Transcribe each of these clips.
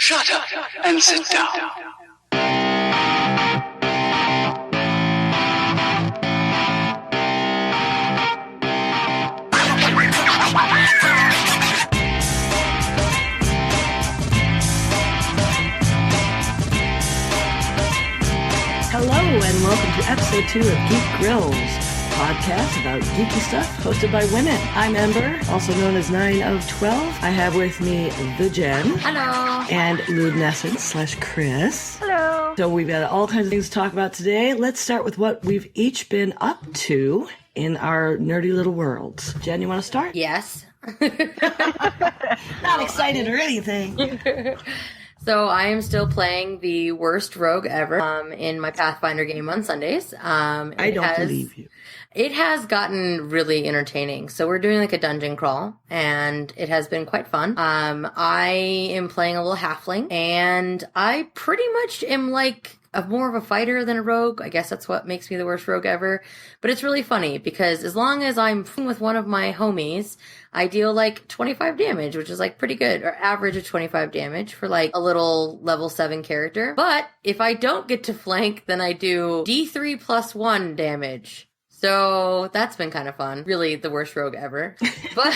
Shut up and sit down. Hello and welcome to episode 2 of Geek Grills, podcast about geeky stuff hosted by women. I'm Ember, also known as 9 of 12. I have with me the Jen. Hello. And Ludnescence / Chris. Hello. So we've got all kinds of things to talk about today. Let's start with what we've each been up to in our nerdy little worlds. Jen, you want to start? Yes. Not excited or anything. So I am still playing the worst rogue ever in my Pathfinder game on Sundays. I don't believe you. It has gotten really entertaining. So we're doing like a dungeon crawl, and it has been quite fun. I am playing a little halfling, and I pretty much am like more of a fighter than a rogue. I guess that's what makes me the worst rogue ever. But it's really funny because as long as I'm with one of my homies, I deal like 25 damage, which is like pretty good, or average of 25 damage for like a little level 7 character. But if I don't get to flank, then I do D3 plus 1 damage. So that's been kind of fun. Really the worst rogue ever. But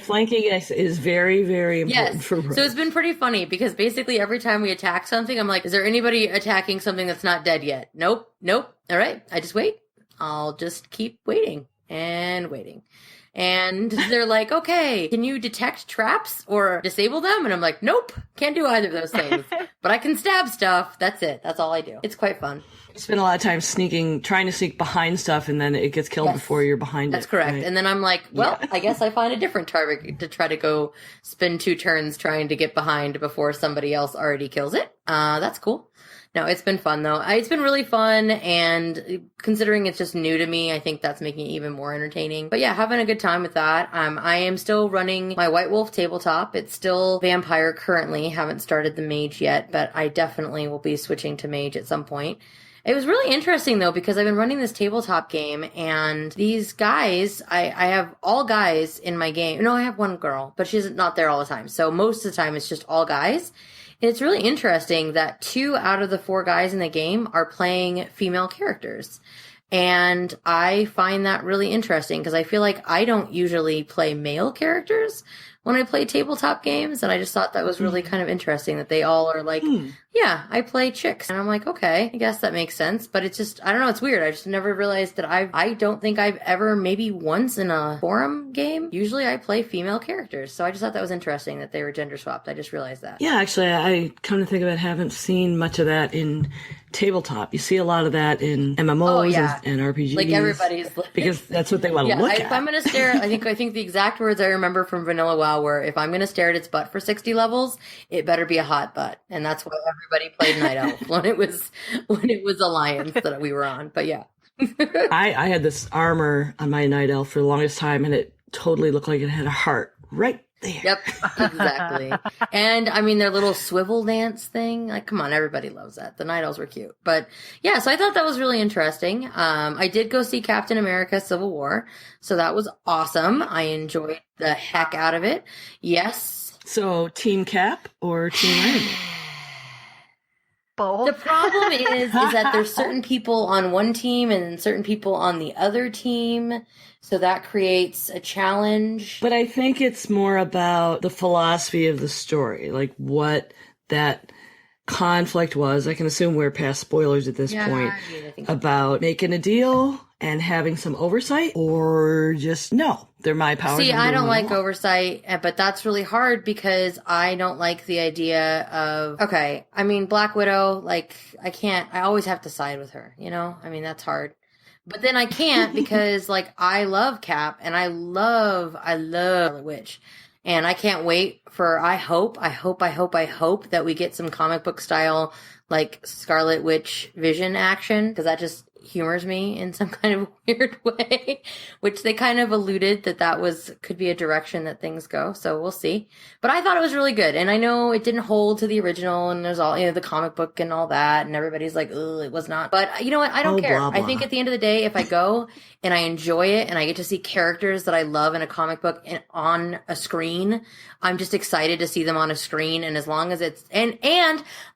flanking is very, very important for rogues. So it's been pretty funny because basically every time we attack something, I'm like, is there anybody attacking something that's not dead yet? Nope. All right. I just wait. I'll just keep waiting and waiting. And they're like, okay, can you detect traps or disable them? And I'm like, nope, can't do either of those things. But I can stab stuff. That's it. That's all I do. It's quite fun. You spend a lot of time trying to sneak behind stuff, and then it gets killed before you're behind That's correct. Right? And then I'm like, well, I guess I find a different target to try to go spend 2 turns trying to get behind before somebody else already kills it. That's cool. No, it's been fun, though. It's been really fun, and considering it's just new to me, I think that's making it even more entertaining. But yeah, having a good time with that. I am still running my White Wolf tabletop. It's still Vampire currently. Haven't started the Mage yet, but I definitely will be switching to Mage at some point. It was really interesting, though, because I've been running this tabletop game, and these guys, I have all guys in my game. No, I have one girl, but she's not there all the time. So most of the time, it's just all guys. And it's really interesting that 2 out of the 4 guys in the game are playing female characters. And I find that really interesting because I feel like I don't usually play male characters when I play tabletop games. And I just thought that was really kind of interesting that they all are like, yeah, I play chicks. And I'm like, okay, I guess that makes sense. But it's just, I don't know, it's weird. I just never realized that I don't think I've ever, maybe once in a forum game, usually I play female characters. So I just thought that was interesting that they were gender swapped. I just realized that. Yeah, actually, I come to think of it, haven't seen much of that in tabletop. You see a lot of that in MMOs and RPGs. Like everybody's like, because that's what they want to look at. If I'm going to stare, I think the exact words I remember from Vanilla WoW were, if I'm going to stare at its butt for 60 levels, it better be a hot butt. And that's why everybody played Night Elf when it was Alliance that we were on. But yeah. I had this armor on my Night Elf for the longest time, and it totally looked like it had a heart right there. Yep, exactly. And I mean, their little swivel dance thing, like, come on, everybody loves that. The Night Elves were cute. But yeah, so I thought that was really interesting. I did go see Captain America Civil War, so that was awesome. I enjoyed the heck out of it. Yes. So Team Cap or Team Iron Man? Both. The problem is that there's certain people on one team and certain people on the other team. So that creates a challenge. But I think it's more about the philosophy of the story, like what that conflict was. I can assume we're past spoilers at this point, about making a deal and having some oversight, or just no, they're my powers. See, I don't like oversight, but that's really hard because I don't like the idea of, okay, I mean, Black Widow, like, I always have to side with her, you know? I mean, that's hard. But then I can't because, like, I love Cap and I love Scarlet Witch. And I can't wait for, I hope that we get some comic book style, like, Scarlet Witch Vision action. Because that just, humors me in some kind of weird way, which they kind of alluded that could be a direction that things go. So we'll see. But I thought it was really good. And I know it didn't hold to the original, and there's all, the comic book and all that. And everybody's like, ugh, it was not. But you know what? I don't care. Blah, blah. I think at the end of the day, if I go and I enjoy it and I get to see characters that I love in a comic book and on a screen, I'm just excited to see them on a screen. And as long as it's, and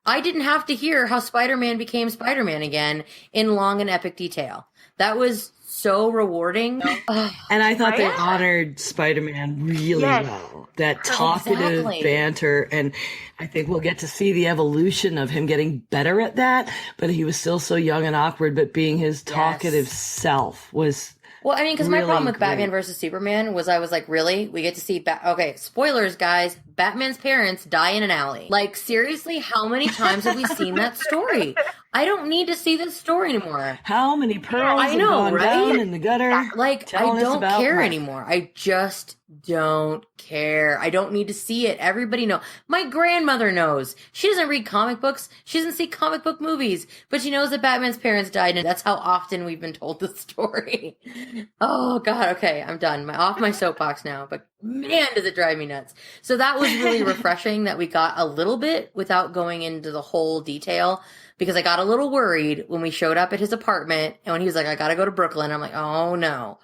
I didn't have to hear how Spider-Man became Spider-Man again in long and epic detail. That was so rewarding. And I thought they honored Spider-Man really well. That talkative banter. And I think we'll get to see the evolution of him getting better at that. But he was still so young and awkward, but being his talkative self was well, I mean, because my really problem with great. Batman versus Superman was I was like, really? We get to see okay, spoilers, guys. Batman's parents die in an alley. Like, seriously, how many times have we seen that story? I don't need to see this story anymore. How many pearls have gone down in the gutter? Like, I don't care anymore. I just don't care. I don't need to see it. Everybody knows. My grandmother knows. She doesn't read comic books. She doesn't see comic book movies. But she knows that Batman's parents died, and that's how often we've been told the story. Oh, God. Okay, I'm done. Off my soapbox now. But man, does it drive me nuts. So that was really refreshing that we got a little bit without going into the whole detail, because I got a little worried when we showed up at his apartment and when he was like, I gotta go to Brooklyn. I'm like, oh no.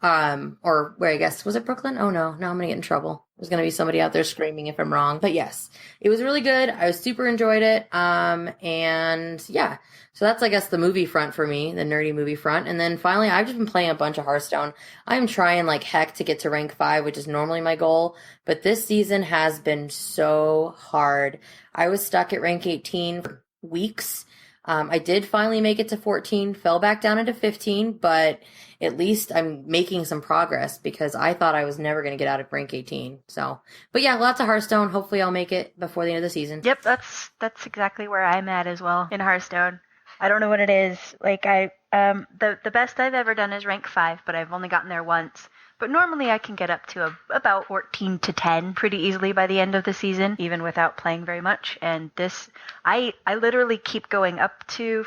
Or where, I guess, was it Brooklyn? Oh no, now I'm gonna get in trouble. There's gonna be somebody out there screaming if I'm wrong. But yes, it was really good. I was super enjoyed it. And yeah, so that's, I guess, the movie front for me, the nerdy movie front. And then finally, I've just been playing a bunch of Hearthstone. I'm trying like heck to get to rank 5, which is normally my goal. But this season has been so hard. I was stuck at rank 18 for weeks. I did finally make it to 14, fell back down into 15, but at least I'm making some progress because I thought I was never going to get out of rank 18. So, but yeah, lots of Hearthstone. Hopefully I'll make it before the end of the season. Yep, that's exactly where I'm at as well in Hearthstone. I don't know what it is. Like the best I've ever done is rank 5, but I've only gotten there once. But normally I can get up to about 14 to 10 pretty easily by the end of the season, even without playing very much. And this, I literally keep going up to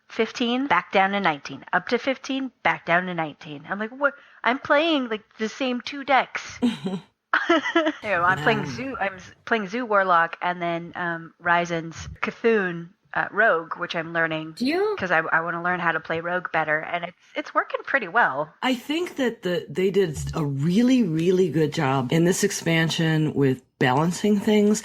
15, back down to 19, up to 15, back down to 19. I'm like, what? I'm playing like the same 2 decks. I'm playing Zoo Warlock and then Ryzen's Cthulhu Rogue, which I'm learning because I want to learn how to play Rogue better, and it's working pretty well. I think that they did a really, really good job in this expansion with balancing things,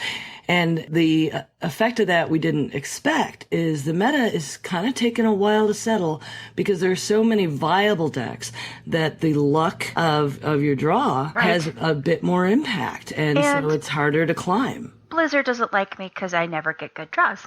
and the effect of that we didn't expect is the meta is kind of taking a while to settle because there's so many viable decks that the luck of your draw has a bit more impact, and so it's harder to climb. Blizzard doesn't like me because I never get good draws.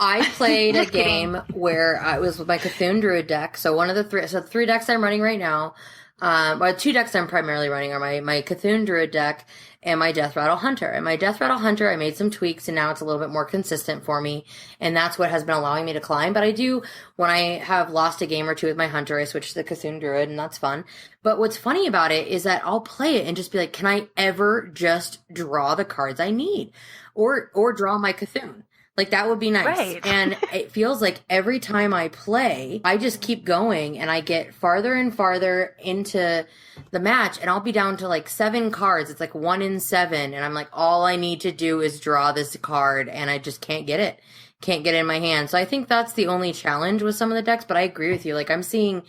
I played a game where it was with my Cthulhu Druid deck. So one of the 3 decks I'm running right now, 2 decks I'm primarily running are my Cthulhu Druid deck and my Death Rattle Hunter. And my Death Rattle Hunter, I made some tweaks and now it's a little bit more consistent for me. And that's what has been allowing me to climb. But I do, when I have lost a game or 2 with my Hunter, I switch to the Cthulhu Druid and that's fun. But what's funny about it is that I'll play it and just be like, can I ever just draw the cards I need? Or draw my Cthulhu? Like, that would be nice. Right. And it feels like every time I play, I just keep going and I get farther and farther into the match and I'll be down to like 7 cards. It's like 1 in 7. And I'm like, all I need to do is draw this card and I just can't get it. Can't get it in my hand. So I think that's the only challenge with some of the decks. But I agree with you. Like, I'm seeing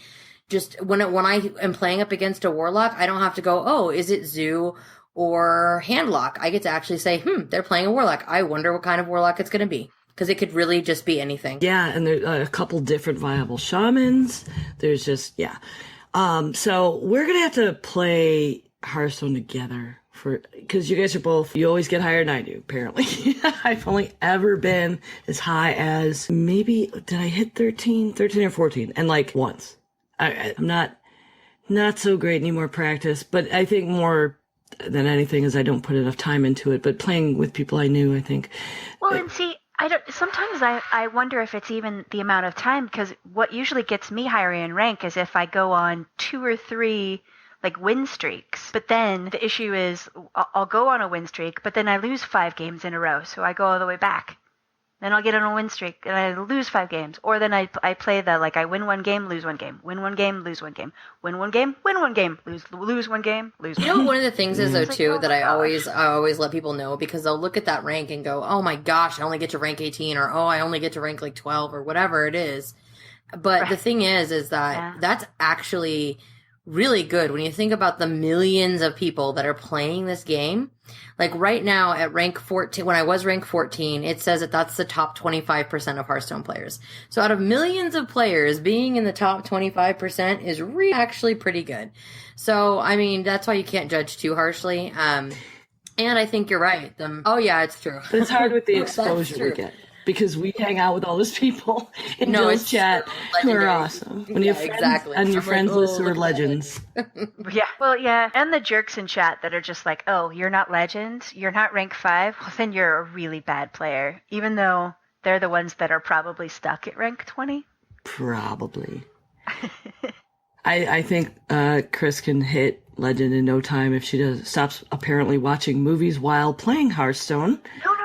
just when I am playing up against a Warlock, I don't have to go, oh, is it Zoo or Handlock? I get to actually say, they're playing a Warlock. I wonder what kind of Warlock it's going to be. Because it could really just be anything. Yeah, and there's a couple different viable shamans. There's just, so we're going to have to play Hearthstone together because you guys are you always get higher than I do, apparently. I've only ever been as high as maybe, did I hit 13 or 14? And like once. I'm not so great, need more practice, but I think more than anything is I don't put enough time into it, but playing with people I knew, I think. Well, and see, sometimes I wonder if it's even the amount of time, because what usually gets me higher in rank is if I go on 2 or 3 like win streaks. But then the issue is I'll go on a win streak, but then I lose 5 games in a row, so I go all the way back. Then I'll get on a win streak and I lose 5 games. Or then I play the, like, I win 1 game, lose 1 game. Win 1 game, lose 1 game. Win 1 game, win 1 game. Lose 1 game, lose 1 game. You know, one of the things is, though, too, that I gosh. always let people know, because they'll look at that rank and go, oh my gosh, I only get to rank 18, or oh, I only get to rank like 12, or whatever it is. But the thing is that that's actually really good when you think about the millions of people that are playing this game. Like right now at rank 14, when I was rank 14, it says that that's the top 25% of Hearthstone players. So out of millions of players, being in the top 25% is actually pretty good. So, I mean, that's why you can't judge too harshly. And I think you're right. Oh yeah, it's true. But it's hard with the exposure we get. Because we hang out with all those people in Jill's chat who are awesome. When you have friends on your friends list who are legends. Yeah, well, yeah. And the jerks in chat that are just like, oh, you're not legends? You're not rank 5? Well, then you're a really bad player. Even though they're the ones that are probably stuck at rank 20. Probably. I think Chris can hit legend in no time if she stops apparently watching movies while playing Hearthstone.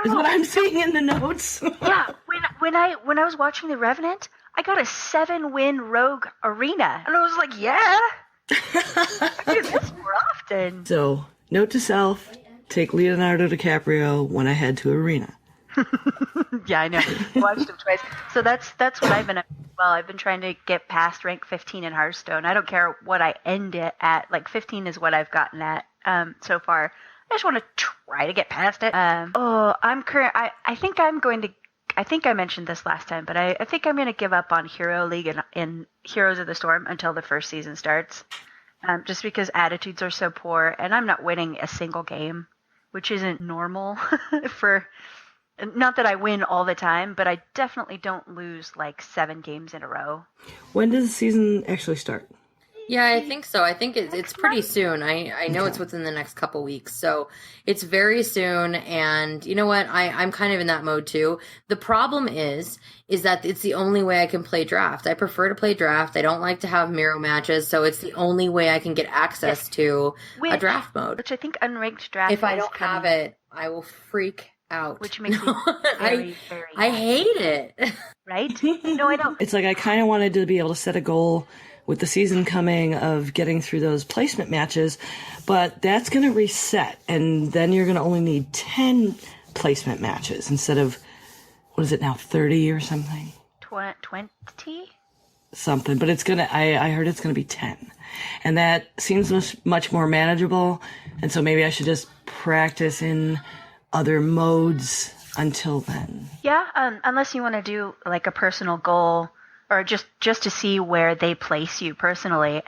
Is what I'm seeing in the notes. Yeah, when I was watching The Revenant, I got a 7-win rogue arena, and I was like, yeah, I do this more often. So, note to self: take Leonardo DiCaprio when I head to arena. Yeah, I know. I watched him twice. So that's what I've been. Well, I've been trying to get past rank 15 in Hearthstone. I don't care what I end it at. Like 15 is what I've gotten at so far. I just want to try to get past it. I think I'm going to. I think I mentioned this last time, but I think I'm going to give up on Hero League and Heroes of the Storm until the first season starts. Just because attitudes are so poor, and I'm not winning a single game, which isn't normal for. Not that I win all the time, but I definitely don't lose like 7 games in a row. When does the season actually start? Yeah, I think so. I think it's pretty soon. I know it's within the next couple weeks. So it's very soon. And you know what? I'm kind of in that mode too. The problem is that it's the only way I can play draft. I prefer to play draft. I don't like to have mirror matches. So it's the only way I can get access to a draft mode. Which I think unranked draft If I don't have it, I will freak out. Which makes me very, very I hate it. Right? No, I don't. It's like I kind of wanted to be able to set a goal with the season coming of getting through those placement matches, but that's going to reset, and then you're going to only need 10 placement matches instead of, what is it now, 30 or something? 20? Something, but it's going to, I heard it's going to be 10. And that seems much more manageable, and so maybe I should just practice in other modes until then. Yeah, unless you want to do like a personal goal, or just to see where they place you personally,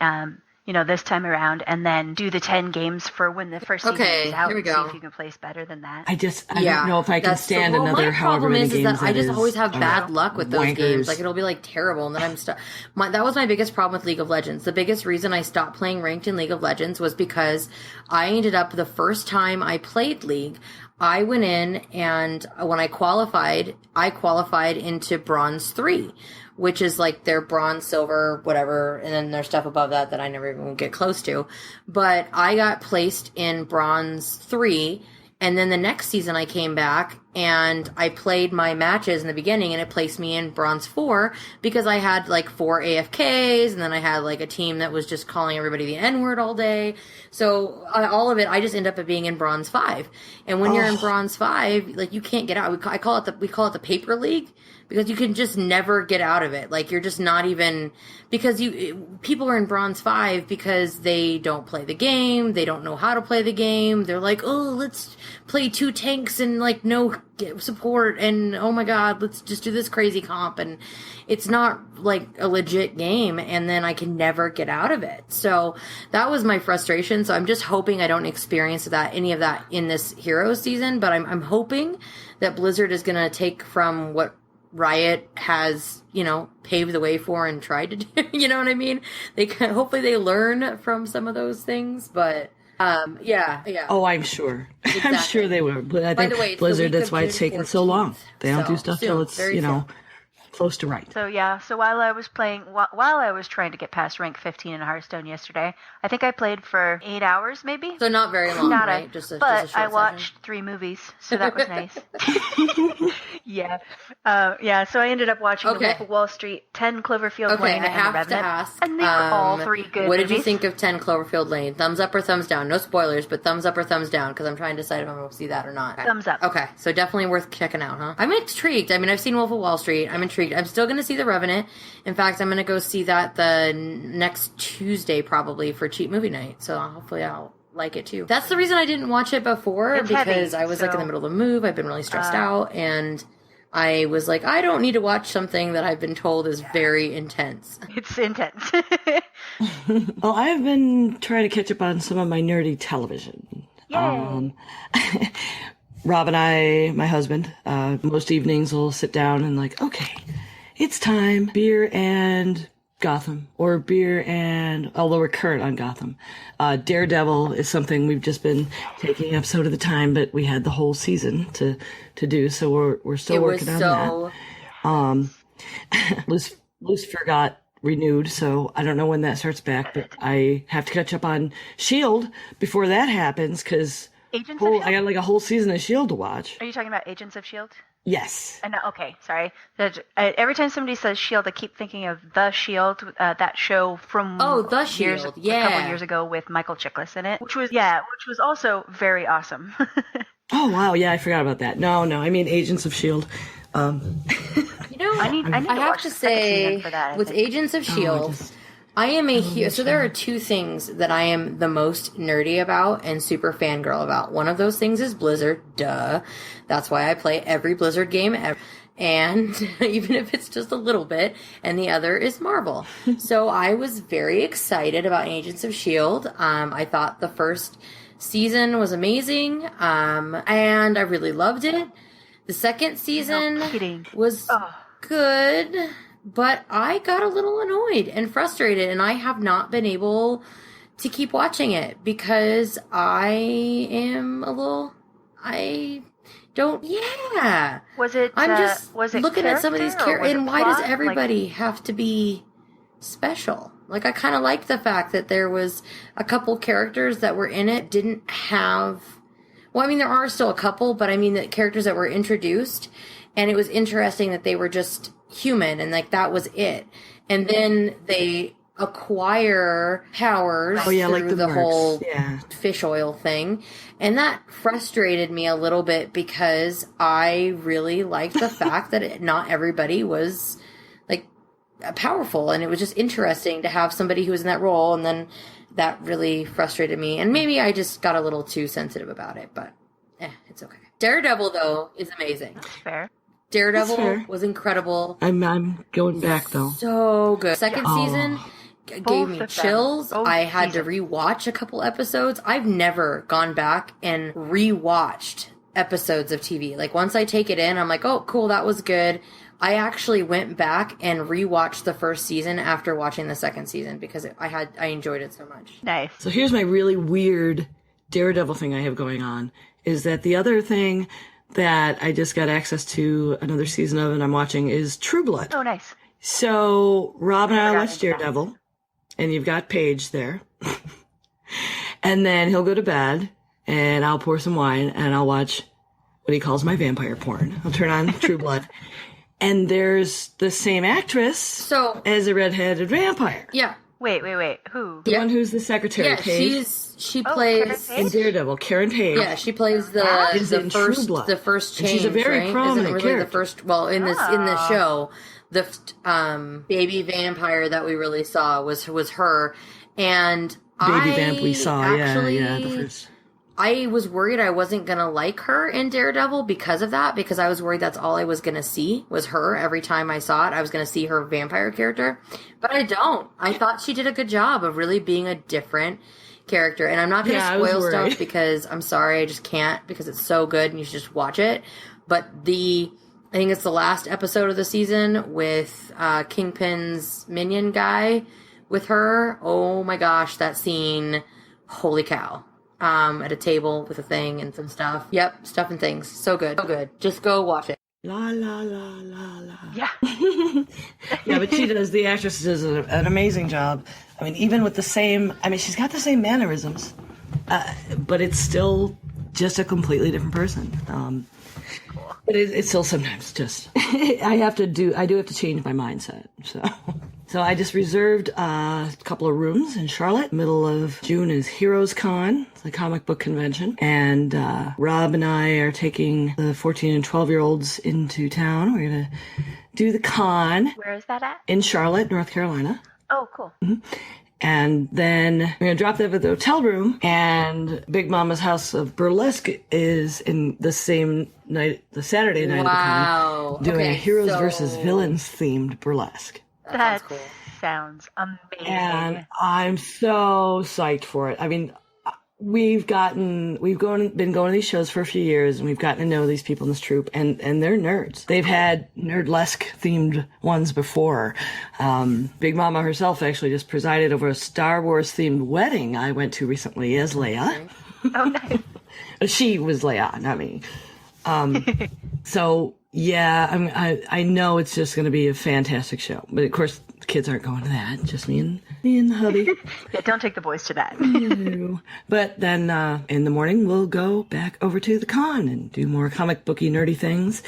this time around, and then do the 10 games for when the first season is out. Here we go. See if you can place better than that. I don't know if I can stand another however many games. My problem is that I just always have bad luck with those games. Like, it'll be like terrible, and then I'm stuck. That was my biggest problem with League of Legends. The biggest reason I stopped playing ranked in League of Legends was because I ended up, the first time I played League, I went in, and when I qualified into Bronze 3, which is like their bronze, silver, whatever, and then there's stuff above that I never even get close to. But I got placed in Bronze 3, and then the next season I came back, and I played my matches in the beginning, and it placed me in Bronze 4, because I had like 4 AFKs, and then I had like a team that was just calling everybody the N-word all day. So all of it, I just end up being in Bronze 5. And when you're in Bronze 5, like, you can't get out. We call it the paper league, because you can just never get out of it. Like, you're just not even, because people are in Bronze 5 because they don't play the game, they don't know how to play the game, they're like, oh, let's play 2 tanks and like no support, and oh my god, let's just do this crazy comp, and it's not like a legit game, and then I can never get out of it. So that was my frustration. So I'm just hoping I don't experience any of that in this Heroes season, but I'm hoping that Blizzard is going to take from what Riot has, paved the way for and tried to do. You know what I mean? Hopefully they learn from some of those things, but yeah. Oh, I'm sure. Exactly. I'm sure they will. But I think Blizzard, that's why it's taking so long. They don't do stuff till it's, close to right. So while I was trying to get past rank 15 in Hearthstone yesterday, I think I played for 8 hours maybe. So not very long, right? But I watched 3 movies, so that was nice. Yeah. So I ended up watching The Wolf of Wall Street, 10 Cloverfield Lane, I and have The Revenant, to ask. and they were all three good What movies. did you think of 10 Cloverfield Lane? Thumbs up or thumbs down? No spoilers, but thumbs up or thumbs down, because I'm trying to decide if I'm going to see that or not. Thumbs up. Okay, so definitely worth checking out, huh? I'm intrigued. I mean, I've seen Wolf of Wall Street. I'm intrigued. I'm still going to see The Revenant. In fact, I'm going to go see that the next Tuesday, probably, for cheap movie night. So hopefully I'll like it too. That's the reason I didn't watch it before, It's because heavy, I was like in the middle of the move. I've been really stressed out, and I was like, I don't need to watch something that I've been told is very intense. It's intense. Well, I've been trying to catch up on some of my nerdy television. Yay. Rob and I, my husband, most evenings will sit down and like, okay, it's time. Beer and Gotham, or beer and, although we're current on Gotham. Daredevil is something we've just been taking episode at a time, but we had the whole season to do, so we're still working on that. Lucifer got renewed, so I don't know when that starts back, but I have to catch up on S.H.I.E.L.D. before that happens, because Agents of S.H.I.E.L.D.? I got like a whole season of S.H.I.E.L.D. to watch. Are you talking about Agents of S.H.I.E.L.D.? Yes. Okay, sorry. Every time somebody says S.H.I.E.L.D., I keep thinking of The S.H.I.E.L.D., that show from The Shield, a couple years ago with Michael Chiklis in it, which was also very awesome. Oh, wow, yeah, I forgot about that. No, I mean Agents of S.H.I.E.L.D. I have to say, for that, with Agents of S.H.I.E.L.D., I am a huge... So there are two things that I am the most nerdy about and super fangirl about. One of those things is Blizzard. Duh. That's why I play every Blizzard game ever. And even if it's just a little bit. And the other is Marvel. So I was very excited about Agents of S.H.I.E.L.D. I thought the first season was amazing. And I really loved it. The second season was good. But I got a little annoyed and frustrated, and I have not been able to keep watching it because I am a little... Was it? I'm just was it looking at some of these characters, and why does everybody like... have to be special? Like, I kind of like the fact that there was a couple characters that were in it didn't have... Well, I mean, there are still a couple, but I mean the characters that were introduced, and it was interesting that they were just human, and like that was it. And then they acquire powers through like the whole fish oil thing, and that frustrated me a little bit because I really liked the fact that not everybody was like powerful, and it was just interesting to have somebody who was in that role, and then that really frustrated me, and maybe I just got a little too sensitive about it, but it's okay. Daredevil though is amazing. That's fair. Daredevil was incredible. I'm going back though. So good. Second season gave me chills. I had to seasons. rewatch a couple episodes. I've never gone back and rewatched episodes of TV. Like once I take it in, I'm like, oh, cool, that was good. I actually went back and rewatched the first season after watching the second season because I enjoyed it so much. Nice. So here's my really weird Daredevil thing I have going on, is that the other thing that I just got access to another season of and I'm watching is True Blood. Oh, nice. So Rob and I watched Daredevil, and you've got Paige there. And then he'll go to bed, and I'll pour some wine, and I'll watch what he calls my vampire porn. I'll turn on True Blood. And there's the same actress as a redheaded vampire. Yeah. Wait. Who? The one who's the secretary, Yeah, Paige. she plays in Daredevil, Karen Page. Yeah, she plays the first change. And she's a very prominent Isn't really character. the first. Well, in the show, the baby vampire that we really saw was her, and Baby vamp we saw. Actually, the first. I was worried I wasn't going to like her in Daredevil because of that, because I was worried that's all I was going to see was her every time I saw it. I was going to see her vampire character, but I don't. I thought she did a good job of really being a different character, and I'm not going to spoil stuff because I'm sorry, I just can't, because it's so good and you should just watch it. But I think it's the last episode of the season with Kingpin's minion guy with her. Oh my gosh, that scene. Holy cow. At a table with a thing and some stuff. Yep, stuff and things. So good. So good. Just go watch it. La la la la la. Yeah. Yeah, but the actress does an amazing job. I mean, even with she's got the same mannerisms, but it's still just a completely different person. But it still sometimes just, I do have to change my mindset. So I just reserved a couple of rooms in Charlotte. Middle of June is Heroes Con, the comic book convention. And Rob and I are taking the 14 and 12-year-olds into town. We're going to do the con. Where is that at? In Charlotte, North Carolina. Oh, cool. Mm-hmm. And then we're going to drop them at the hotel room, and Big Mama's House of Burlesque is in the same night, the Saturday night of the con, doing a heroes versus villains themed burlesque. That sounds amazing. And I'm so psyched for it. I mean, we've been going to these shows for a few years, and we've gotten to know these people in this troupe, and they're nerds. They've had nerdlesque themed ones before. Big Mama herself actually just presided over a Star Wars themed wedding I went to recently as Leia. Oh, nice. She was Leia, not me. So yeah, I know it's just going to be a fantastic show, but of course the kids aren't going to that. Just me and the hubby. Yeah, don't take the boys to that. No. But then in the morning we'll go back over to the con and do more comic booky nerdy things.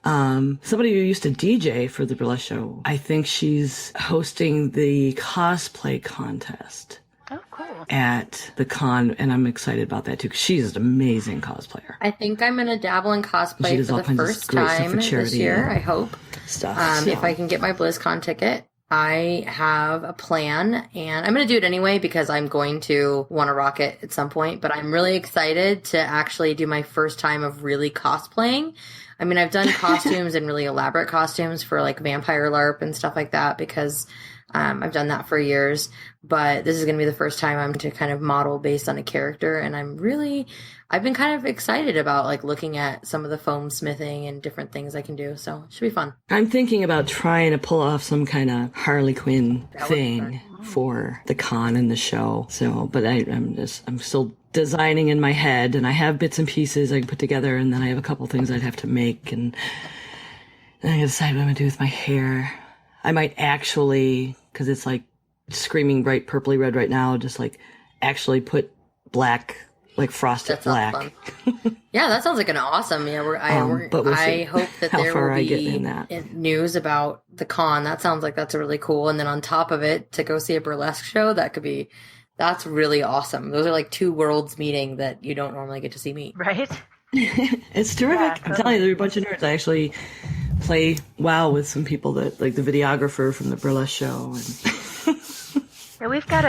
Somebody who used to DJ for the burlesque show, I think she's hosting the cosplay contest. Oh, cool. At the con, and I'm excited about that too, because she's an amazing cosplayer. I think I'm going to dabble in cosplay for the first time this year, I hope. Stuff. If I can get my BlizzCon ticket, I have a plan, and I'm going to do it anyway because I'm going to want to rock it at some point, but I'm really excited to actually do my first time of really cosplaying. I mean, I've done costumes and really elaborate costumes for like Vampire LARP and stuff like that because I've done that for years, but this is going to be the first time I'm to kind of model based on a character. And I've been kind of excited about like looking at some of the foam smithing and different things I can do. So it should be fun. I'm thinking about trying to pull off some kind of Harley Quinn thing for the con and the show. So, but I'm still designing in my head, and I have bits and pieces I can put together, and then I have a couple things I'd have to make, and then I gotta decide what I'm gonna do with my hair. I might actually, because it's like screaming bright purpley red right now, just like actually put black, like frosted black. Yeah, that sounds like an awesome. Yeah, I hope that there will be news about the con. That sounds like that's really cool. And then on top of it, to go see a burlesque show, that's really awesome. Those are like two worlds meeting that you don't normally get to see meet. Right? It's terrific. Yeah, I'm telling you, there are a bunch of nerds. I actually play WoW with some people that, like the videographer from the burlesque show. And yeah, we've got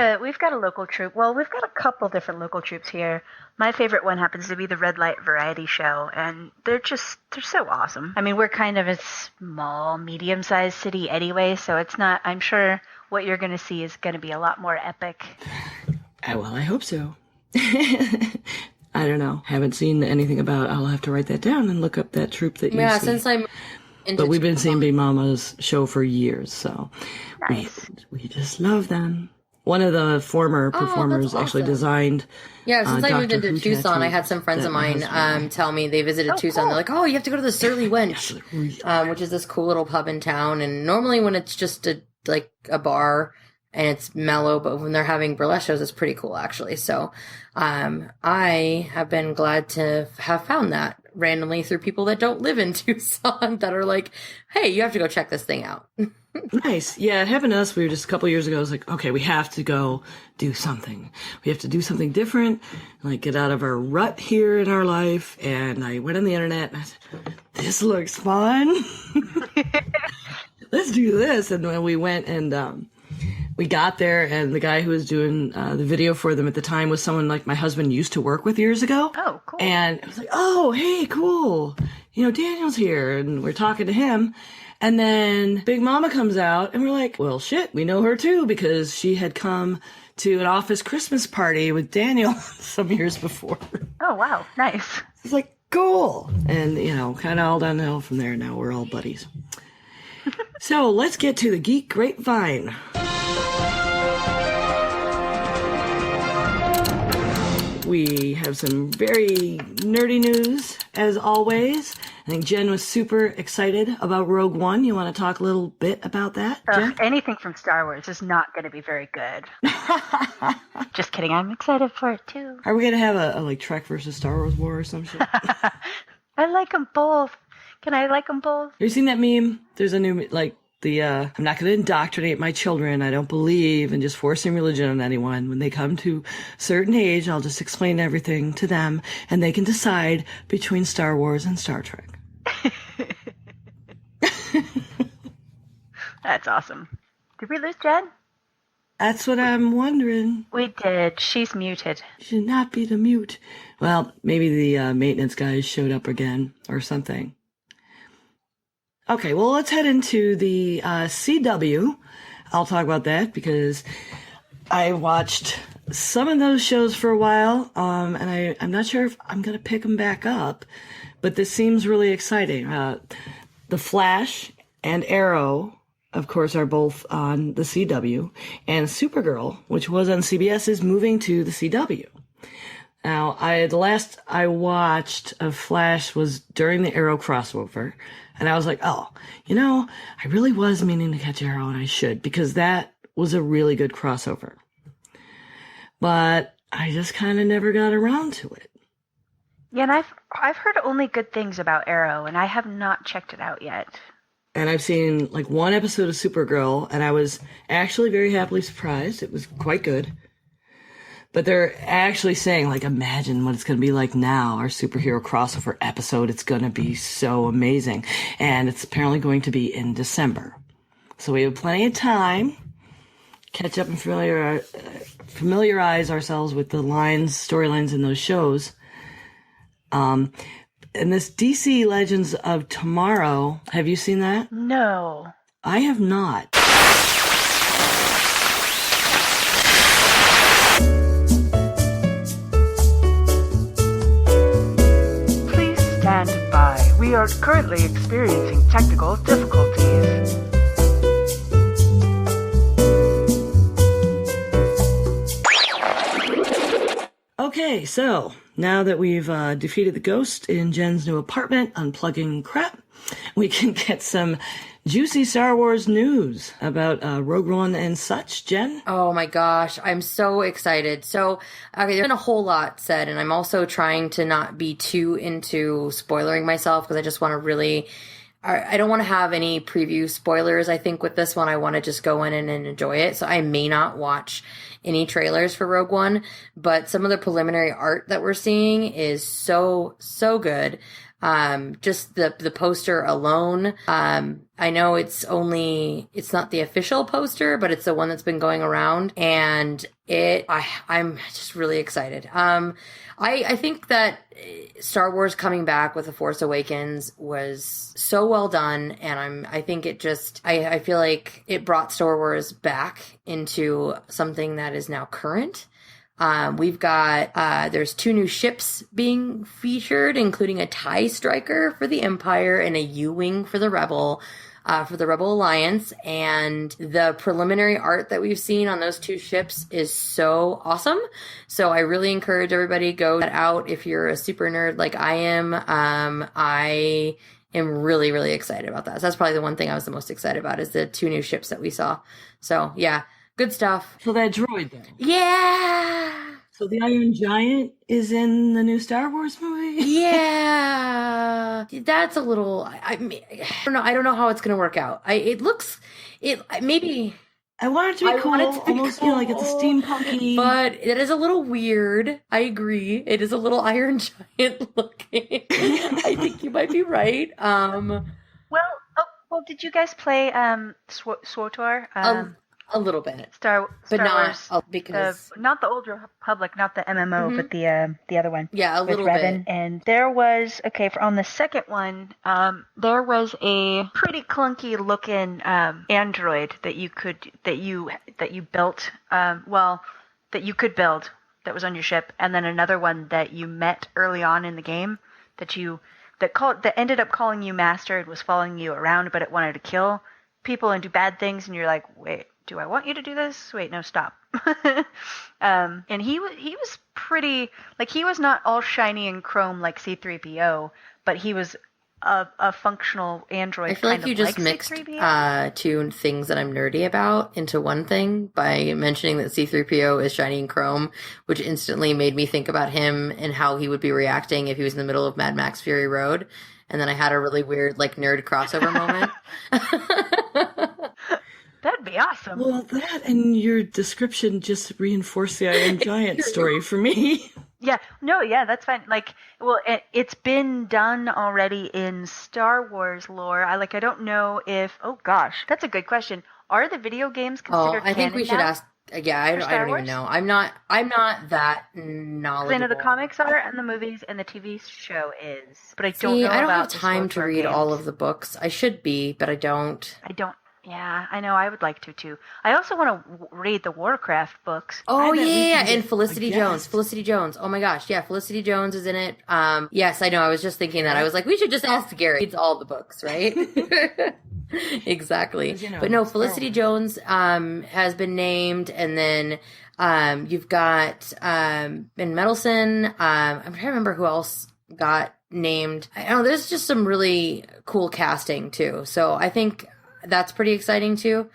a local troupe. Well, we've got a couple different local troupes here. My favorite one happens to be the Red Light Variety Show, and they're so awesome. I mean, we're kind of a small, medium-sized city anyway, so it's not. I'm sure what you're going to see is going to be a lot more epic. Well, I hope so. I don't know. Haven't seen anything about. I'll have to write that down and look up that troupe that you see. Yeah, since I'm. But we've been seeing Big Mama's show for years, so nice. we just love them. One of the former performers actually designed. Yeah, since I moved into Tucson, I had some friends of mine tell me they visited Tucson. Cool. They're like, "Oh, you have to go to the Surly Wench," which is this cool little pub in town. And normally, when it's just a bar and it's mellow, but when they're having burlesque shows, it's pretty cool actually. So, I have been glad to have found that randomly through people that don't live in Tucson that are like, "Hey, you have to go check this thing out." Nice. Yeah, it happened to us. We were just a couple years ago. I was like, okay, we have to go do something. We have to do something different, like get out of our rut here in our life. And I went on the internet and I said, this looks fun. Let's do this. And when we went and we got there, and the guy who was doing the video for them at the time was someone like my husband used to work with years ago. Oh, cool. And it was like, oh, hey, cool. You know, Daniel's here. And we're talking to him. And then Big Mama comes out, and we're like, well, shit, we know her too, because she had come to an office Christmas party with Daniel some years before. Oh, wow. Nice. It's like, cool. And, you know, kind of all downhill from there. Now we're all buddies. So let's get to the Geek Grapevine. We have some very nerdy news, as always. I think Jen was super excited about Rogue One. You want to talk a little bit about that, Jen? Anything from Star Wars is not going to be very good. Just kidding. I'm excited for it, too. Are we going to have a like Trek versus Star Wars war or some shit? I like them both. Can I like them both? Have you seen that meme? There's a new, like, I'm not going to indoctrinate my children. I don't believe in just forcing religion on anyone. When they come to a certain age, I'll just explain everything to them, and they can decide between Star Wars and Star Trek. That's awesome. Did we lose Jen? That's what I'm wondering. We did. She's muted. Should not be the mute. Well, maybe the maintenance guys showed up again or something. Okay, well, let's head into the CW. I'll talk about that because I watched some of those shows for a while, and I'm not sure if I'm going to pick them back up, but this seems really exciting. The Flash and Arrow, of course, are both on the CW, and Supergirl, which was on CBS, is moving to the CW. Now, the last I watched of Flash was during the Arrow crossover, and I was like, oh, I really was meaning to catch Arrow, and I should, because that was a really good crossover. But I just kind of never got around to it. Yeah, and I've heard only good things about Arrow, and I have not checked it out yet. And I've seen like one episode of Supergirl, and I was actually very happily surprised. It was quite good. But they're actually saying, like, imagine what it's going to be like now, our superhero crossover episode. It's going to be so amazing. And it's apparently going to be in December. So we have plenty of time. Catch up and familiarize ourselves with the storylines in those shows. And this DC Legends of Tomorrow, have you seen that? No. I have not. Please stand by. We are currently experiencing technical difficulties. Okay, so now that we've defeated the ghost in Jen's new apartment, unplugging crap, we can get some juicy Star Wars news about Rogue One and such. Jen? Oh my gosh, I'm so excited. So, okay, there's been a whole lot said, and I'm also trying to not be too into spoilering myself because I just want to really... I don't want to have any preview spoilers, I think, with this one. I want to just go in and enjoy it. So I may not watch any trailers for Rogue One, but some of the preliminary art that we're seeing is so good. Just the poster alone. I know it's not the official poster, but it's the one that's been going around, and I'm just really excited. I think that Star Wars coming back with The Force Awakens was so well done, and I feel like it brought Star Wars back into something that is now current. We've got, there's 2 new ships being featured, including a TIE Striker for the Empire and a U-Wing for the Rebel Alliance. And the preliminary art that we've seen on those 2 ships is so awesome. So I really encourage everybody go check that out if you're a super nerd like I am. I am really, really excited about that. So that's probably the one thing I was the most excited about is the 2 new ships that we saw. So yeah. Good stuff. So that droid, then. Yeah. So the Iron Giant is in the new Star Wars movie? Yeah. That's a little... I don't know how it's going to work out. Maybe... I want it to be cool. Almost, cool. Like it's a steampunky... But it is a little weird. I agree. It is a little Iron Giant looking. I think you might be right. Well, did you guys play SWTOR? A little bit. Star Wars, because not the Old Republic, not the MMO, but the other one. Yeah, a little Revan. bit. And there was on the second one, there was a pretty clunky looking android that you built, that you could build that was on your ship, and then another one that you met early on in the game that ended up calling you master and was following you around, but it wanted to kill people and do bad things, and you're like, wait, do I want you to do this? Wait, no, stop. And he was pretty, like, he was not all shiny and chrome like C-3PO, but he was a functional android. I feel like you just mixed 2 things that I'm nerdy about into one thing by mentioning that C-3PO is shiny and chrome, which instantly made me think about him and how he would be reacting if he was in the middle of Mad Max Fury Road. and then I had a really weird like nerd crossover moment. That'd be awesome. Well, that and your description just reinforced the I Am Giant story for me. Yeah, no, yeah, that's fine. Like, well, it's been done already in Star Wars lore. I don't know if. Oh gosh, that's a good question. Are the video games considered? I think we should ask. Yeah, I don't even know. I'm not that knowledgeable. I know the comics are, and the movies, and the TV show is, but I don't know. I don't about have time to read all of the books. I should be, but I don't. Yeah, I know. I would like to too. I also want to read the Warcraft books. Oh yeah, and Felicity Jones. Felicity Jones. Oh my gosh, yeah, Felicity Jones is in it. Yes, I know. I was just thinking that. I was like, we should just ask Gary. He reads all the books, right? Exactly. But no, Felicity Jones has been named, and then you've got Ben Mendelsohn. I'm trying to remember who else got named. I don't know. There's just some really cool casting too. So I think that's pretty exciting too.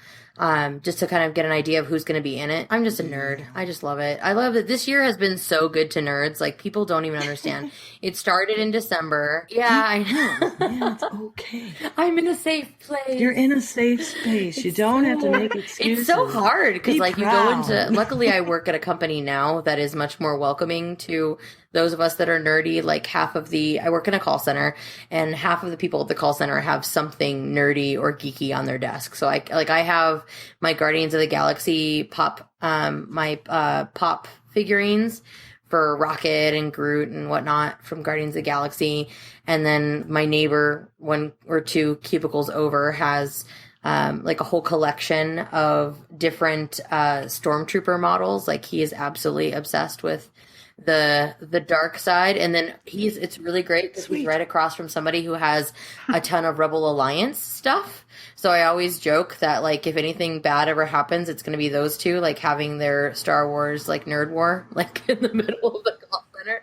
Just to kind of get an idea of who's going to be in it. I'm just a nerd. I just love it. I love that this year has been so good to nerds. Like, people don't even understand. It started in December. Yeah, I know. Yeah, it's okay. I'm in a safe place. You're in a safe space. You don't have to make excuses. It's so hard because, like, you go proud. into. Luckily, I work at a company now that is much more welcoming to those of us that are nerdy. Like, I work in a call center, and half of the people at the call center have something nerdy or geeky on their desk. So, I have my Guardians of the Galaxy pop, pop figurines for Rocket and Groot and whatnot from Guardians of the Galaxy. And then my neighbor, 1 or 2 cubicles over, has like a whole collection of different stormtrooper models. Like, he is absolutely obsessed with the dark side. And then it's really great because he's right across from somebody who has a ton of Rebel Alliance stuff. So I always joke that, like, if anything bad ever happens, it's going to be those two, like, having their Star Wars, like, nerd war, like, in the middle of the call center.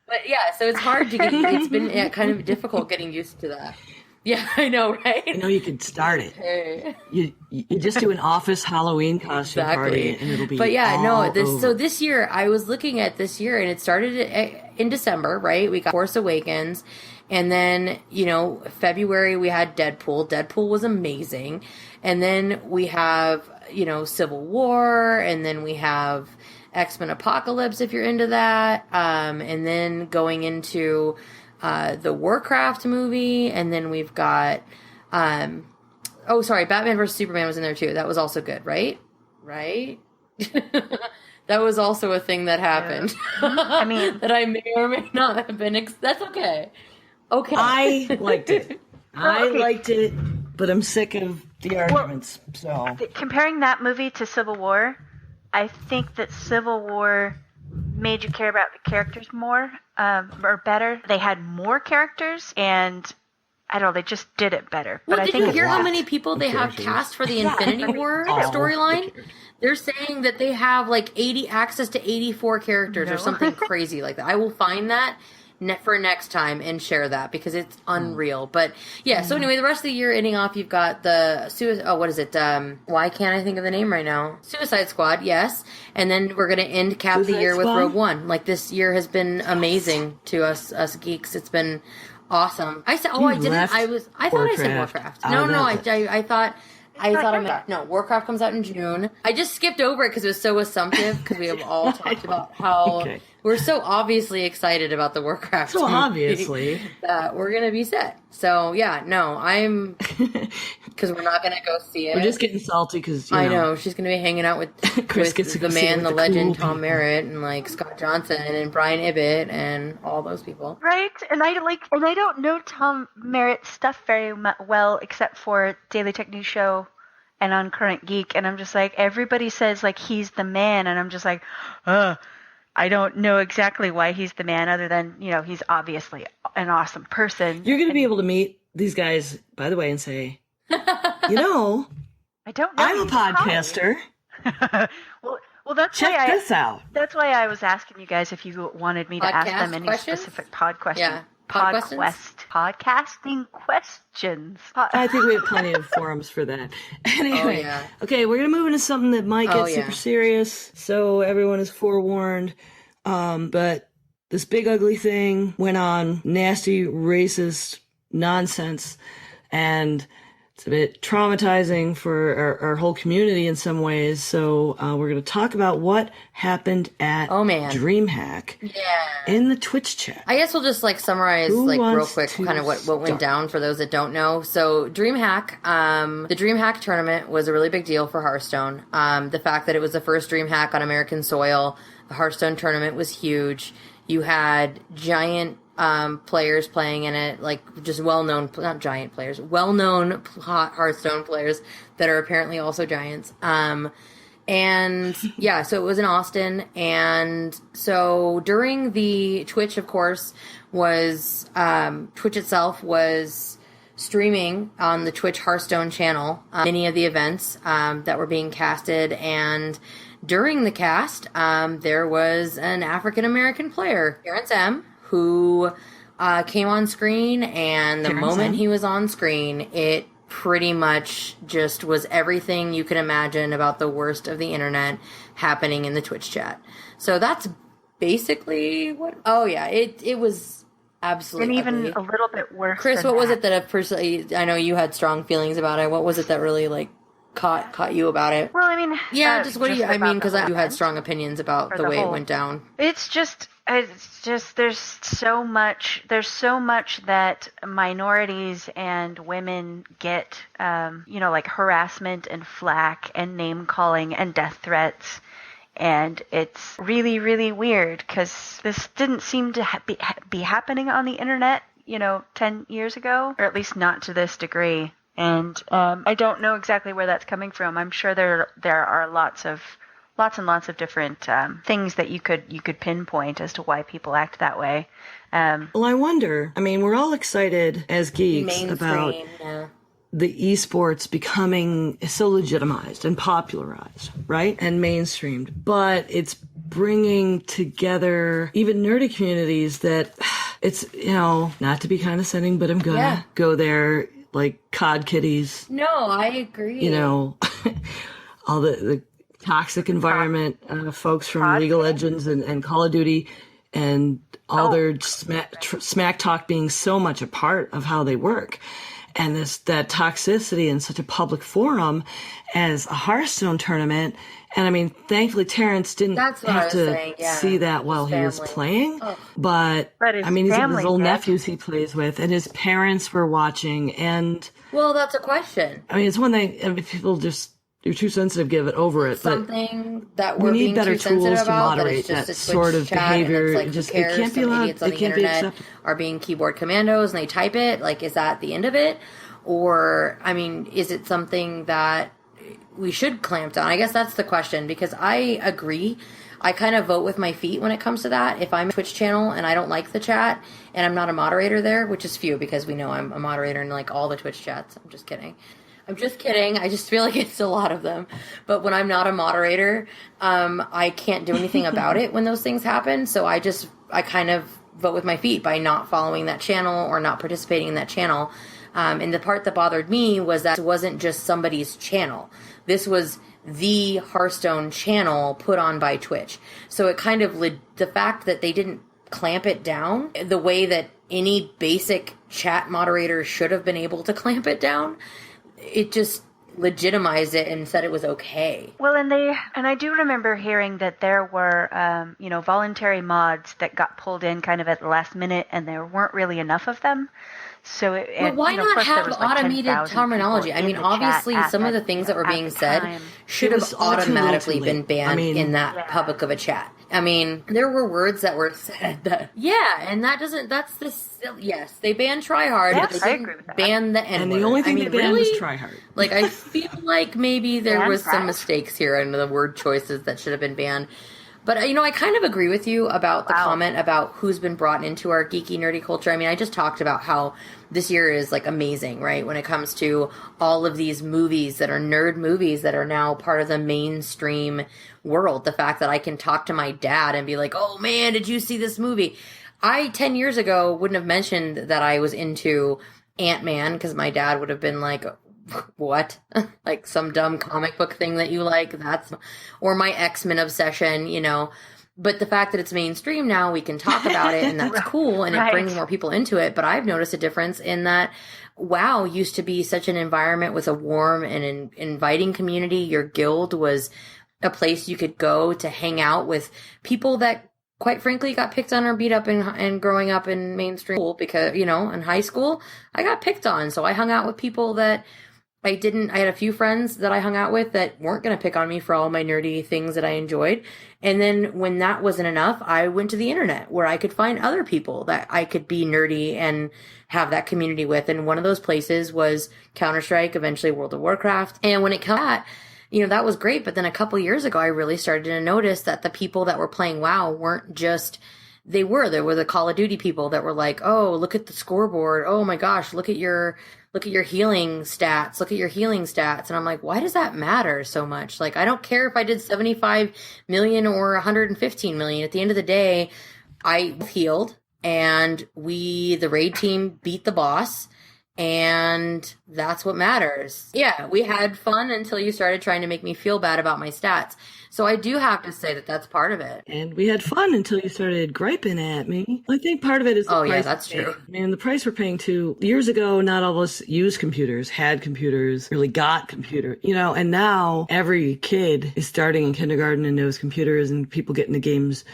But yeah, so it's hard to it's been kind of difficult getting used to that. Yeah, I know, right? I know you could start it. Hey. You just do an office Halloween costume party, and it'll be. But yeah, over. So this year, I was looking at this year, and it started in December, right? We got Force Awakens, and then February we had Deadpool. Deadpool was amazing, and then we have Civil War, and then we have X-Men Apocalypse if you're into that, and then going into the Warcraft movie, and then we've got Batman vs Superman was in there too. That was also good, right? That was also a thing that happened. I mean, that I may or may not have been that's okay. I liked it. I liked it, but I'm sick of the arguments. So comparing that movie to Civil War, I think that Civil War made you care about the characters more, or better. They had more characters, and I don't know, they just did it better. Well, but did you hear how many people they have cast for the Infinity War storyline? They're saying that they have like access to 84 characters or something crazy like that. I will find that for next time and share that because it's unreal. But yeah, so anyway, the rest of the year ending off, you've got the what is it? Why can't I think of the name right now? Suicide Squad, yes. And then we're gonna cap the year with Rogue One. Like, this year has been amazing to us geeks. It's been awesome. I said, I thought I said Warcraft. I thought I meant, no, Warcraft comes out in June. I just skipped over it because it was so assumptive because we have all talked about how we're so obviously excited about the Warcraft movie obviously that we're going to be set. So yeah, no, I'm, because we're not going to go see it. We're just getting salty because I know she's going to be hanging out with the man, the legend, Tom Merritt, and like Scott Johnson and Brian Ibbett and all those people. Right, and I don't know Tom Merritt's stuff very well except for Daily Tech News Show and on Current Geek, and I'm just like, everybody says like he's the man, and I'm just like, I don't know exactly why he's the man, other than he's obviously an awesome person. You're going to be able to meet these guys, by the way, and say, I don't know. I'm a podcaster. well, that's check this out. That's why I was asking you guys if you wanted me to ask them any specific pod questions. Yeah. Podcasting questions. I think we have plenty of forums for that. Anyway, okay, we're going to move into something that might get super serious, so everyone is forewarned. But this big ugly thing went on, nasty, racist, nonsense, and it's a bit traumatizing for our whole community in some ways. So we're going to talk about what happened at Dreamhack in the Twitch chat. I guess we'll just summarize real quick kind of what went down for those that don't know. So Dreamhack, the Dreamhack tournament was a really big deal for Hearthstone. The fact that it was the first Dreamhack on American soil, the Hearthstone tournament was huge. You had giant players playing in it, just well-known, not giant players, well-known Hearthstone players that are apparently also giants. And yeah, so it was in Austin. And so during the Twitch, of course, was, Twitch itself was streaming on the Twitch Hearthstone channel, many of the events, that were being casted. And during the cast, there was an African-American player, Terrence M., who came on screen, and the moment he was on screen, it pretty much just was everything you could imagine about the worst of the internet happening in the Twitch chat. So that's basically what... Oh, yeah, it was absolutely and even ugly. A little bit worse. Chris, what was it that I know you had strong feelings about it. What was it that really, caught you about it? Well, I mean... Yeah, just what do you... I mean, because you had strong opinions about the way it went down. It's just there's so much that minorities and women get, harassment and flack and name calling and death threats. And it's really, really weird because this didn't seem to be happening on the internet, 10 years ago, or at least not to this degree. And I don't know exactly where that's coming from. I'm sure there are lots and lots of different things that you could pinpoint as to why people act that way. Well, I wonder. I mean, we're all excited as geeks about the esports becoming so legitimized and popularized, right? And mainstreamed. But it's bringing together even nerdy communities that it's, not to be condescending, but I'm gonna go there like cod kitties. No, I agree. All the toxic environment, folks from League of Legends and Call of Duty, and all their smack talk being so much a part of how they work. And that toxicity in such a public forum as a Hearthstone tournament. And I mean, thankfully Terrence didn't have to see that while he was playing. But I mean, his little nephews he plays with, and his parents were watching. And well, that's a question. I mean, it's one thing if people just... You're too sensitive, give it over it. Something but that we're we need being better too tools to about, moderate that sort of behavior. It can't be allowed. Idiots on the internet are being keyboard commandos and they type it. Is that the end of it? Or, I mean, is it something that we should clamp down? I guess that's the question, because I agree. I kind of vote with my feet when it comes to that. If I'm a Twitch channel and I don't like the chat and I'm not a moderator there, which is few because we know I'm a moderator in all the Twitch chats. I'm just kidding. I just feel like it's a lot of them. But when I'm not a moderator, I can't do anything about it when those things happen. So I kind of vote with my feet by not following that channel or not participating in that channel. And the part that bothered me was that it wasn't just somebody's channel. This was the Hearthstone channel put on by Twitch. So it kind of, the fact that they didn't clamp it down the way that any basic chat moderator should have been able to clamp it down, it just legitimized it and said it was okay. Well, and I do remember hearing that there were, voluntary mods that got pulled in kind of at the last minute, and there weren't really enough of them. So why not have automated terminology? I mean, obviously, some of the things that were being said should have automatically been banned in that public of a chat. I mean, there were words that were said that, and yes, they banned tryhard, but they didn't ban the N-word. And the only thing they banned was tryhard. I feel like maybe there was some mistakes here in the word choices that should have been banned. But, I kind of agree with you about the comment about who's been brought into our geeky, nerdy culture. I mean, I just talked about how this year is, amazing, right? When it comes to all of these movies that are nerd movies that are now part of the mainstream world. The fact that I can talk to my dad and be like, oh, man, did you see this movie? 10 years ago, wouldn't have mentioned that I was into Ant-Man because my dad would have been like, what? Some dumb comic book thing that you like? Or my X-Men obsession, But the fact that it's mainstream now, we can talk about it, and that's cool, and it brings more people into it. But I've noticed a difference in that WoW used to be such an environment with a warm and inviting community. Your guild was a place you could go to hang out with people that, quite frankly, got picked on or beat up and growing up in mainstream school because, you know, in high school, I got picked on. So I hung out with people that I had a few friends that I hung out with that weren't going to pick on me for all my nerdy things that I enjoyed. And then when that wasn't enough, I went to the internet where I could find other people that I could be nerdy and have that community with. And one of those places was Counter-Strike, eventually World of Warcraft. And when it came to that, you know, that was great. But then a couple years ago, I really started to notice that the people that were playing WoW weren't just, there were the Call of Duty people that were like, oh, look at the scoreboard. Oh my gosh, look at your healing stats. Look at your healing stats. And I'm like, why does that matter so much? Like, I don't care if I did 75 million or 115 million. At the end of the day, I healed and the raid team beat the boss. And that's what matters. Yeah, we had fun until you started trying to make me feel bad about my stats. So I do have to say that that's part of it. And we had fun until you started griping at me. I think part of it is the price. Yeah, that's true. I mean, the price we're paying too. Years ago, not all of us used computers, had computers, really got computer, you know, and now every kid is starting in kindergarten and knows computers, and people get into games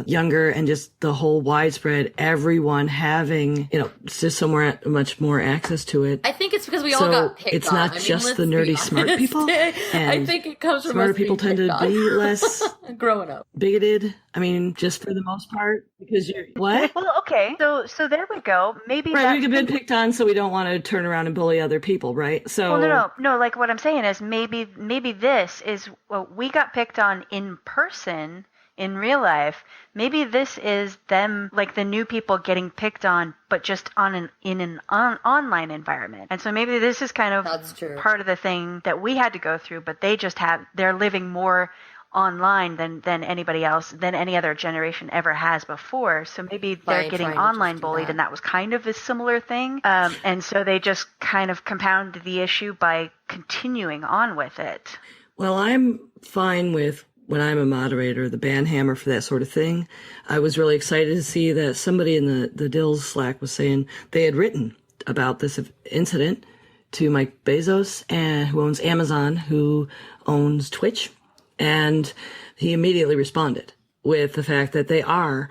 younger, and just the whole widespread, everyone having, you know, just somewhere much more access to it. I think it's because we all got picked on. It's not just the nerdy smart people. I think it comes from smarter people tend to be less growing up bigoted. I mean, just for the most part, because you're what? Well, okay, so there we go. Maybe right, we've been picked on, so we don't want to turn around and bully other people, right? So no. Like what I'm saying is maybe this is we got picked on in person. In real life, maybe this is them, like the new people getting picked on, but just in an online environment. And so maybe this is kind of part of the thing that we had to go through, but they're living more online than anybody else, than any other generation ever has before. So maybe they're getting online bullied, and that was kind of a similar thing. And so they just kind of compounded the issue by continuing on with it. Well, I'm fine with, when I'm a moderator, the banhammer for that sort of thing. I was really excited to see that somebody in the Dills Slack was saying they had written about this incident to Mike Bezos, who owns Amazon, who owns Twitch. And he immediately responded with the fact that they are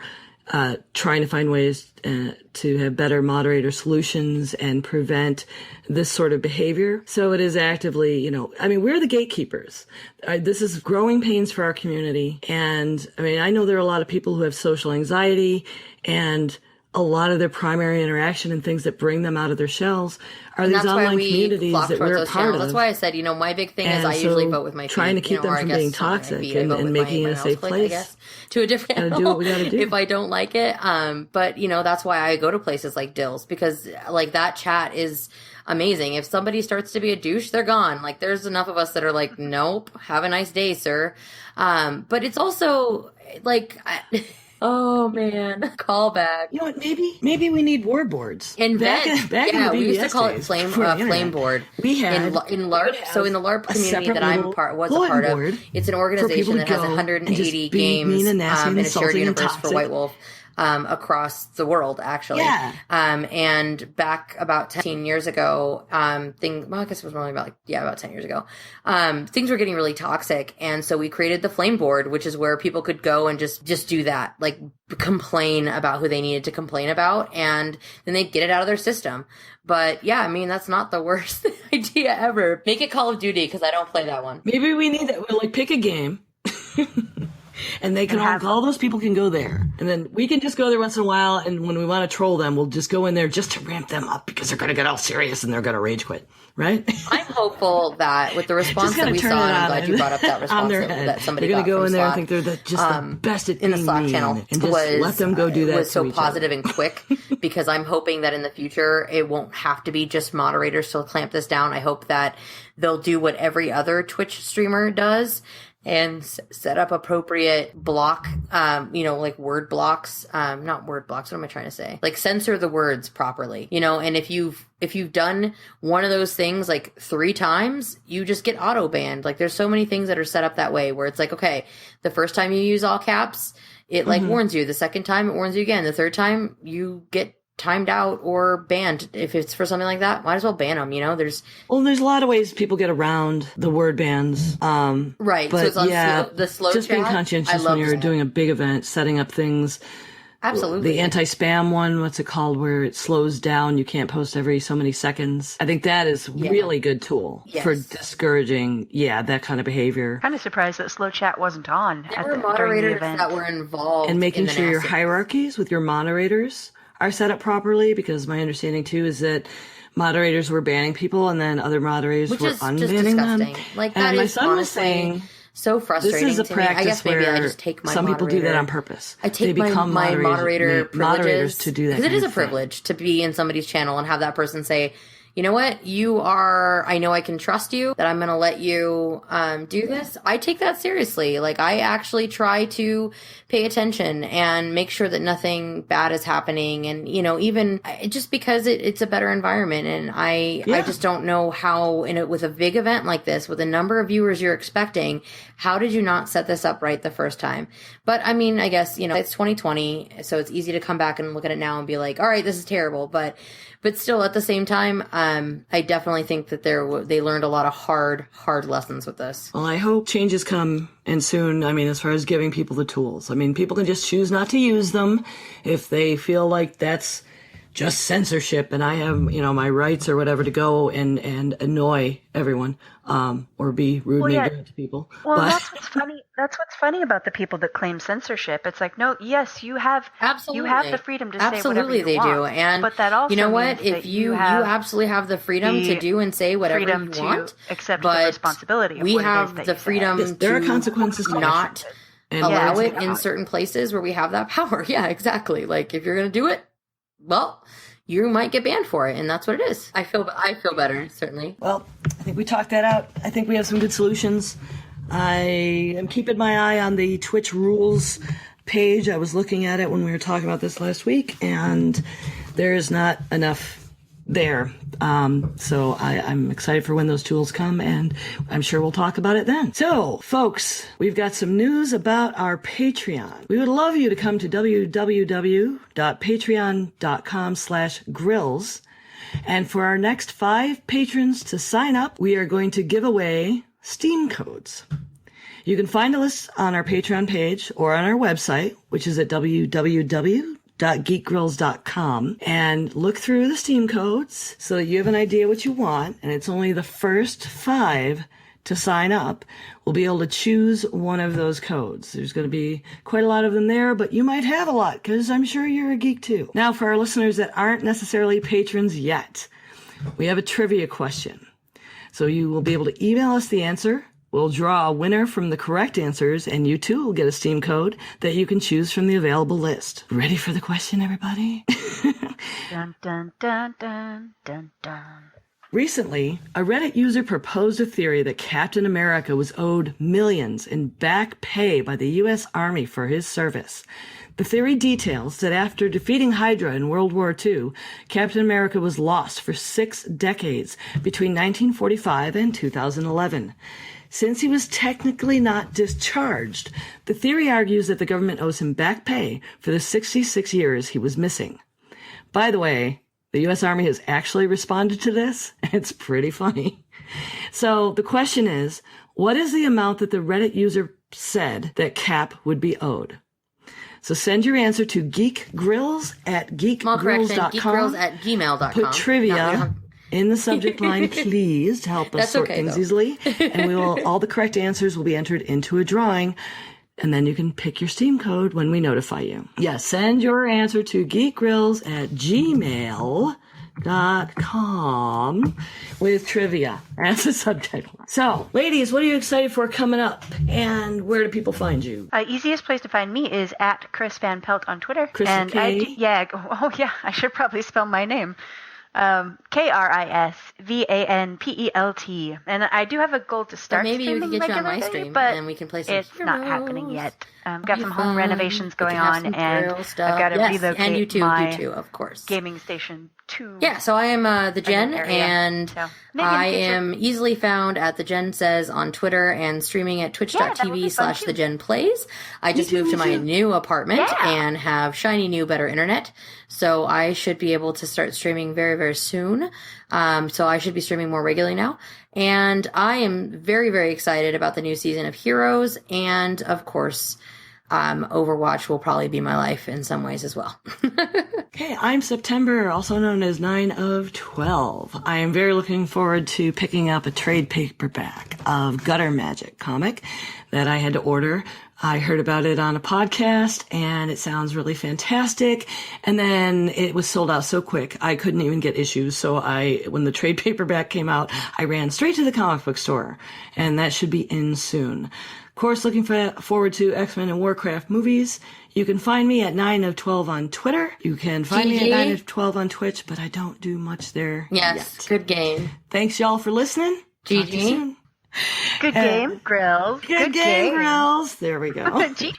trying to find ways to have better moderator solutions and prevent this sort of behavior. So it is actively, you know, I mean, we're the gatekeepers. This is growing pains for our community. And I mean, I know there are a lot of people who have social anxiety, and a lot of their primary interaction and things that bring them out of their shells are these online communities that we're a part of. That's why I said, you know, my big thing is I usually vote with my feet. Trying to keep them from being toxic and making it a safe place. To a different channel, do what we gotta do if I don't like it. But, you know, that's why I go to places like Dills, because like that chat is amazing. If somebody starts to be a douche, they're gone. Like there's enough of us that are like, nope, have a nice day, sir. But it's also like... Oh man, callback. You know what? Maybe we need war boards. Back in the we used to call it flame board. We had in LARP. So in the LARP community that I'm a part of, it's an organization that has 180 games in a shared universe for White Wolf. Across the world, actually. Yeah. And back about 10 years ago, I guess it was only about 10 years ago, things were getting really toxic. And so we created the Flame Board, which is where people could go and just do that, like complain about who they needed to complain about. And then they'd get it out of their system. But yeah, I mean, that's not the worst idea ever. Make it Call of Duty, because I don't play that one. Maybe we need that. We'll pick a game. And they can all those people can go there. And then we can just go there once in a while. And when we want to troll them, we'll just go in there just to ramp them up, because they're going to get all serious and they're going to rage quit. Right? I'm hopeful that with the response that we saw, and I'm glad you brought up that response that somebody got from Slack. They're going to go in there and think they're just the best at in the Slack channel. And just let them go do that. It was so positive and quick, because I'm hoping that in the future, it won't have to be just moderators to clamp this down. I hope that they'll do what every other Twitch streamer does, and set up appropriate block, like word blocks, not word blocks. What am I trying to say? Like censor the words properly, and if you've done one of those things like 3 times, you just get auto banned. Like there's so many things that are set up that way where it's like, okay, the first time you use all caps, it like warns you. The second time it warns you again. The third time you get timed out or banned. If it's for something like that, might as well ban them, there's a lot of ways people get around the word bans. Right. But so it's on the slow just chat. being conscientious when you're doing a big event, setting up things. Absolutely. The anti-spam one, what's it called, where it slows down, you can't post every so many seconds. I think that is really good tool for discouraging, that kind of behavior. Kind of surprised that slow chat wasn't on there were moderators that were involved. And making sure your hierarchies with your moderators are set up properly, because my understanding too is that moderators were banning people and then other moderators were unbanning them. Like that and my is son was saying, so frustrating. This is a to practice me. I guess maybe where I just take my some moderator. people do that on purpose. I take they become my moderator moderators to do that. Because it is a privilege to be in somebody's channel and have that person say, you know what, I know I can trust you, that I'm going to let you do this. I take that seriously. Like, I actually try to pay attention and make sure that nothing bad is happening. And, even just because it's a better environment. And I just don't know how, with a big event like this, with the number of viewers you're expecting, how did you not set this up right the first time? But I mean, I guess, it's 2020, so it's easy to come back and look at it now and be like, all right, this is terrible. But still, at the same time, I definitely think that they learned a lot of hard lessons with this. Well, I hope changes come and soon. I mean, as far as giving people the tools. I mean, people can just choose not to use them if they feel like that's just censorship and I have, my rights or whatever to go and annoy everyone, or be rude and ignorant to people. Well, that's what's funny. That's what's funny about the people that claim censorship. It's like, no, yes, you have the freedom to say whatever you want. Absolutely, they do. And but that also you know what? means If you absolutely have the freedom to do and say whatever you want, accept the responsibility. We have the freedom to there are consequences not allow it in certain places where we have that power. Yeah, exactly. Like if you're going to do it, well, you might get banned for it, and that's what it is. I feel better, certainly. Well, I think we talked that out. I think we have some good solutions. I am keeping my eye on the Twitch rules page. I was looking at it when we were talking about this last week, and there is not enough there. So I'm excited for when those tools come, and I'm sure we'll talk about it then. So, folks, we've got some news about our Patreon. We would love you to come to www.patreon.com/grills. And for our next 5 patrons to sign up, we are going to give away Steam codes. You can find a list on our Patreon page or on our website, which is at www.geekgrills.com, and look through the Steam codes so that you have an idea what you want. And it's only the first 5 to sign up will be able to choose one of those codes. There's going to be quite a lot of them there, but you might have a lot because I'm sure you're a geek too. Now, for our listeners that aren't necessarily patrons yet, we have a trivia question. So you will be able to email us the answer. We'll draw a winner from the correct answers, and you too will get a Steam code that you can choose from the available list. Ready for the question, everybody? Dun, dun, dun, dun, dun, dun. Recently, a Reddit user proposed a theory that Captain America was owed millions in back pay by the U.S. Army for his service. The theory details that after defeating Hydra in World War II, Captain America was lost for 6 decades between 1945 and 2011. Since he was technically not discharged, the theory argues that the government owes him back pay for the 66 years he was missing. By the way, the U.S. Army has actually responded to this. It's pretty funny. So the question is, what is the amount that the Reddit user said that Cap would be owed? So send your answer to geekgrills@geekgrills.com. geekgrills@gmail.com. Put trivia in the subject line, please, to help us sort things easily. And all the correct answers will be entered into a drawing. And then you can pick your Steam code when we notify you. Yeah, send your answer to geekgrills@gmail.com with trivia as a subject line. So, ladies, what are you excited for coming up? And where do people find you? Easiest place to find me is at Chris Van Pelt on Twitter. Chris and K? I should probably spell my name. KrisVanpelt. And I do have a goal to start maybe you can streaming get you on my regularly, stream, but and we can play some it's not happening Heroes. yet. Got some home renovations going on, and I've got to relocate and you too, my of course. gaming station to. Yeah, so I am the Jen, area. and So, maybe in the I future. am easily found at the Jen Says on Twitter and streaming at that would be fun, twitch.tv/the too. Jen Plays. I just moved to my new apartment and have shiny new better internet, so I should be able to start streaming very, very soon. So I should be streaming more regularly now. And I am very, very excited about the new season of Heroes, and of course, Overwatch will probably be my life in some ways as well. Okay, I'm September, also known as 9 of 12. I am very looking forward to picking up a trade paperback of Gutter Magic comic that I had to order. I heard about it on a podcast, and it sounds really fantastic. And then it was sold out so quick, I couldn't even get issues. So when the trade paperback came out, I ran straight to the comic book store, and that should be in soon. Of course, looking forward to X-Men and Warcraft movies. You can find me at 9 of 12 on Twitter. You can find me at 9 of 12 on Twitch, but I don't do much there yet. Good game. Thanks, y'all, for listening. Talk to you soon. Good game, Grills. Good game, Grills. There we go. Geeky.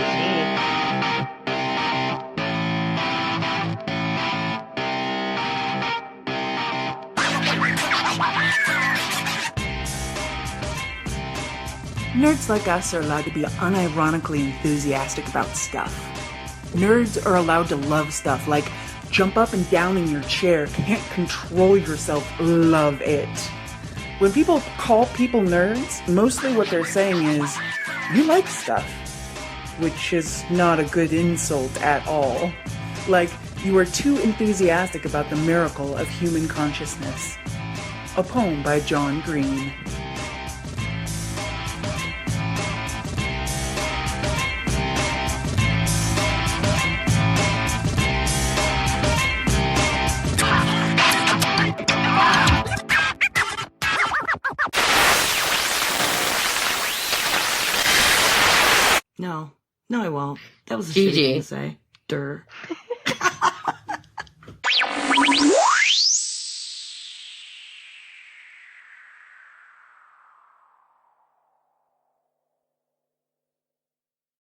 Nerds like us are allowed to be unironically enthusiastic about stuff. Nerds are allowed to love stuff, like jump up and down in your chair, can't control yourself, love it. When people call people nerds, mostly what they're saying is, you like stuff, which is not a good insult at all. Like, you are too enthusiastic about the miracle of human consciousness. A poem by John Green. No, I won't. That was a shitty thing to say. Durr.